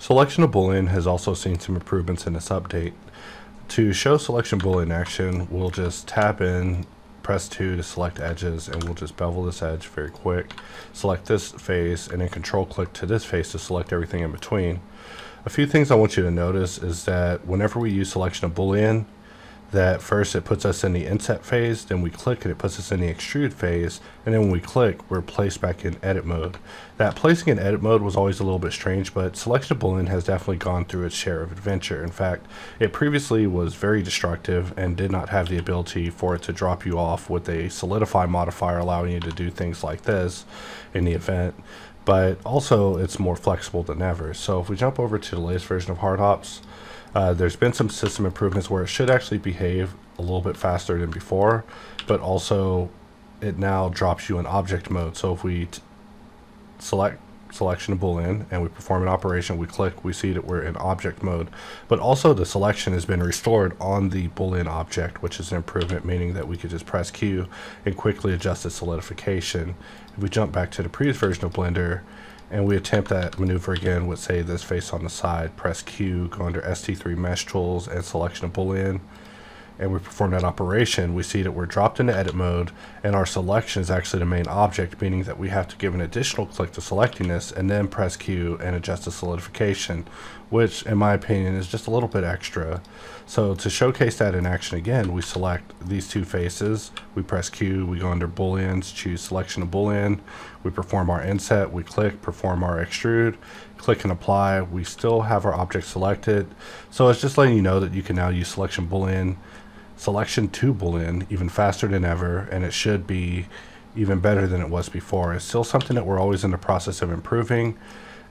Selection of Boolean has also seen some improvements in this update. To show selection Boolean action, we'll just tab in, press 2 to select edges, and we'll just bevel this edge very quick. Select this face, and then control click to this face to select everything in between. A few things I want you to notice is that whenever we use selection of Boolean, that first it puts us in the inset phase, then we click and it puts us in the extrude phase, and then when we click, we're placed back in edit mode. That placing in edit mode was always a little bit strange, but selection of Boolean has definitely gone through its share of adventure. In fact, it previously was very destructive and did not have the ability for it to drop you off with a solidify modifier allowing you to do things like this in the event. But also it's more flexible than ever. So if we jump over to the latest version of HardOps, there's been some system improvements where it should actually behave a little bit faster than before, but also it now drops you in object mode. So if we select selection of Boolean and we perform an operation, we click, we see that we're in object mode, but also the selection has been restored on the Boolean object, which is an improvement, meaning that we could just press Q and quickly adjust the solidification. If we jump back to the previous version of Blender and we attempt that maneuver again with, say, this face on the side, press Q, go under ST3 Mesh Tools and Selection of Boolean, and we perform that operation, we see that we're dropped into edit mode and our selection is actually the main object, meaning that we have to give an additional click to selecting this and then press Q and adjust the solidification, which in my opinion is just a little bit extra. So to showcase that in action again, we select these two faces, we press Q, we go under Booleans, choose selection of Boolean, we perform our inset, we click, perform our extrude, click and apply, we still have our object selected. So it's just letting you know that you can now use selection Boolean, selection to Boolean even faster than ever, and it should be even better than it was before. It's still something that we're always in the process of improving.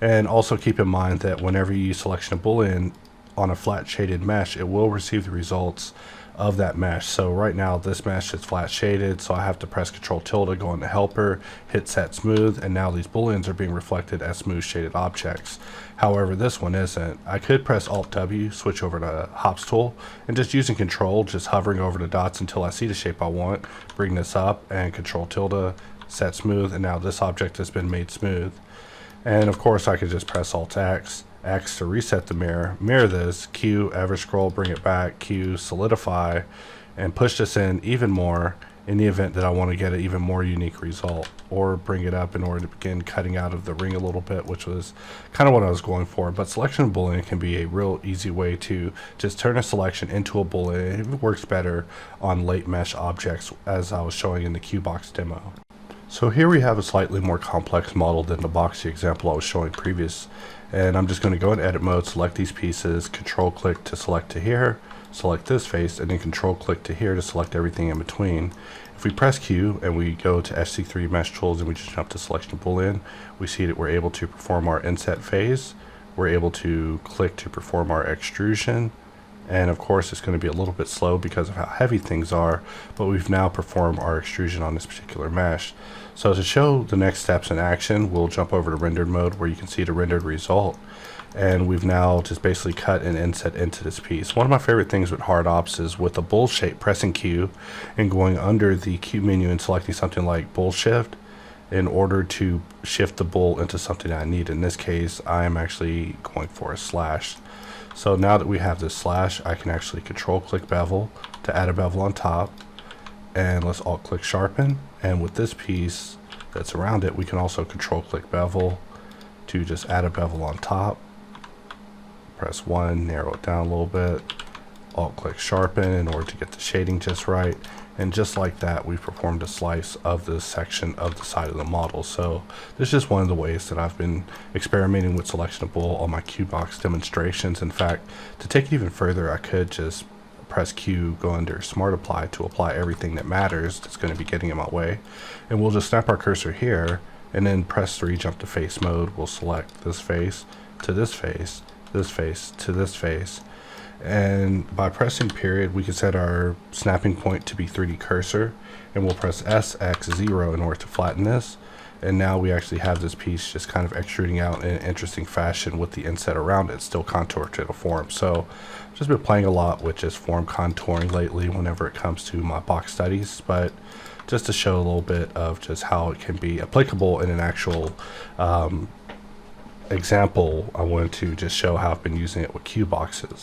And also keep in mind that whenever you use selection of Boolean on a flat shaded mesh, it will receive the results of that mesh. So right now this mesh is flat shaded, so I have to press Control tilde, go into helper, hit set smooth, and now these booleans are being reflected as smooth shaded objects. However, this one isn't. I could press Alt W, switch over to Hops tool, and just using Control, just hovering over the dots until I see the shape I want, bring this up and Control tilde, set smooth, and now this object has been made smooth. And of course I could just press Alt X to reset the mirror, mirror this, Q, ever scroll, bring it back, Q, solidify, and push this in even more in the event that I want to get an even more unique result, or bring it up in order to begin cutting out of the ring a little bit, which was kind of what I was going for. But selection of Boolean can be a real easy way to just turn a selection into a Boolean. It works better on late mesh objects, as I was showing in the Qbox demo. So here we have a slightly more complex model than the boxy example I was showing previous. And I'm just going to go in edit mode, select these pieces, control click to select to here, select this face, and then control click to here to select everything in between. If we press Q and we go to SC3 Mesh Tools and we just jump to selection of Boolean, we see that we're able to perform our inset phase, we're able to click to perform our extrusion, and of course it's going to be a little bit slow because of how heavy things are, but we've now performed our extrusion on this particular mesh. So to show the next steps in action, we'll jump over to rendered mode where you can see the rendered result. And we've now just basically cut and inset into this piece. One of my favorite things with HardOps is with the bool shape, pressing Q and going under the Q menu and selecting something like bool shift in order to shift the bool into something I need. In this case, I am actually going for a slash. So now that we have this slash, I can actually control click bevel to add a bevel on top, and let's alt click sharpen, and with this piece that's around it, we can also control click bevel to just add a bevel on top. Press 1, narrow it down a little bit, alt click sharpen in order to get the shading just right, and just like that we've performed a slice of this section of the side of the model. So this is just one of the ways that I've been experimenting with selection of bool on my Qbox demonstrations. In fact, to take it even further, I could just press Q, go under Smart Apply to apply everything that matters that's going to be getting in my way, and we'll just snap our cursor here and then press 3, jump to face mode. We'll select this face to this face, this face to this face, and by pressing period we can set our snapping point to be 3D cursor, and we'll press SX0 in order to flatten this. And now we actually have this piece just kind of extruding out in an interesting fashion with the inset around it still contoured to the form. So I've just been playing a lot with just form contouring lately whenever it comes to my box studies, but just to show a little bit of just how it can be applicable in an actual example, I wanted to just show how I've been using it with cue boxes.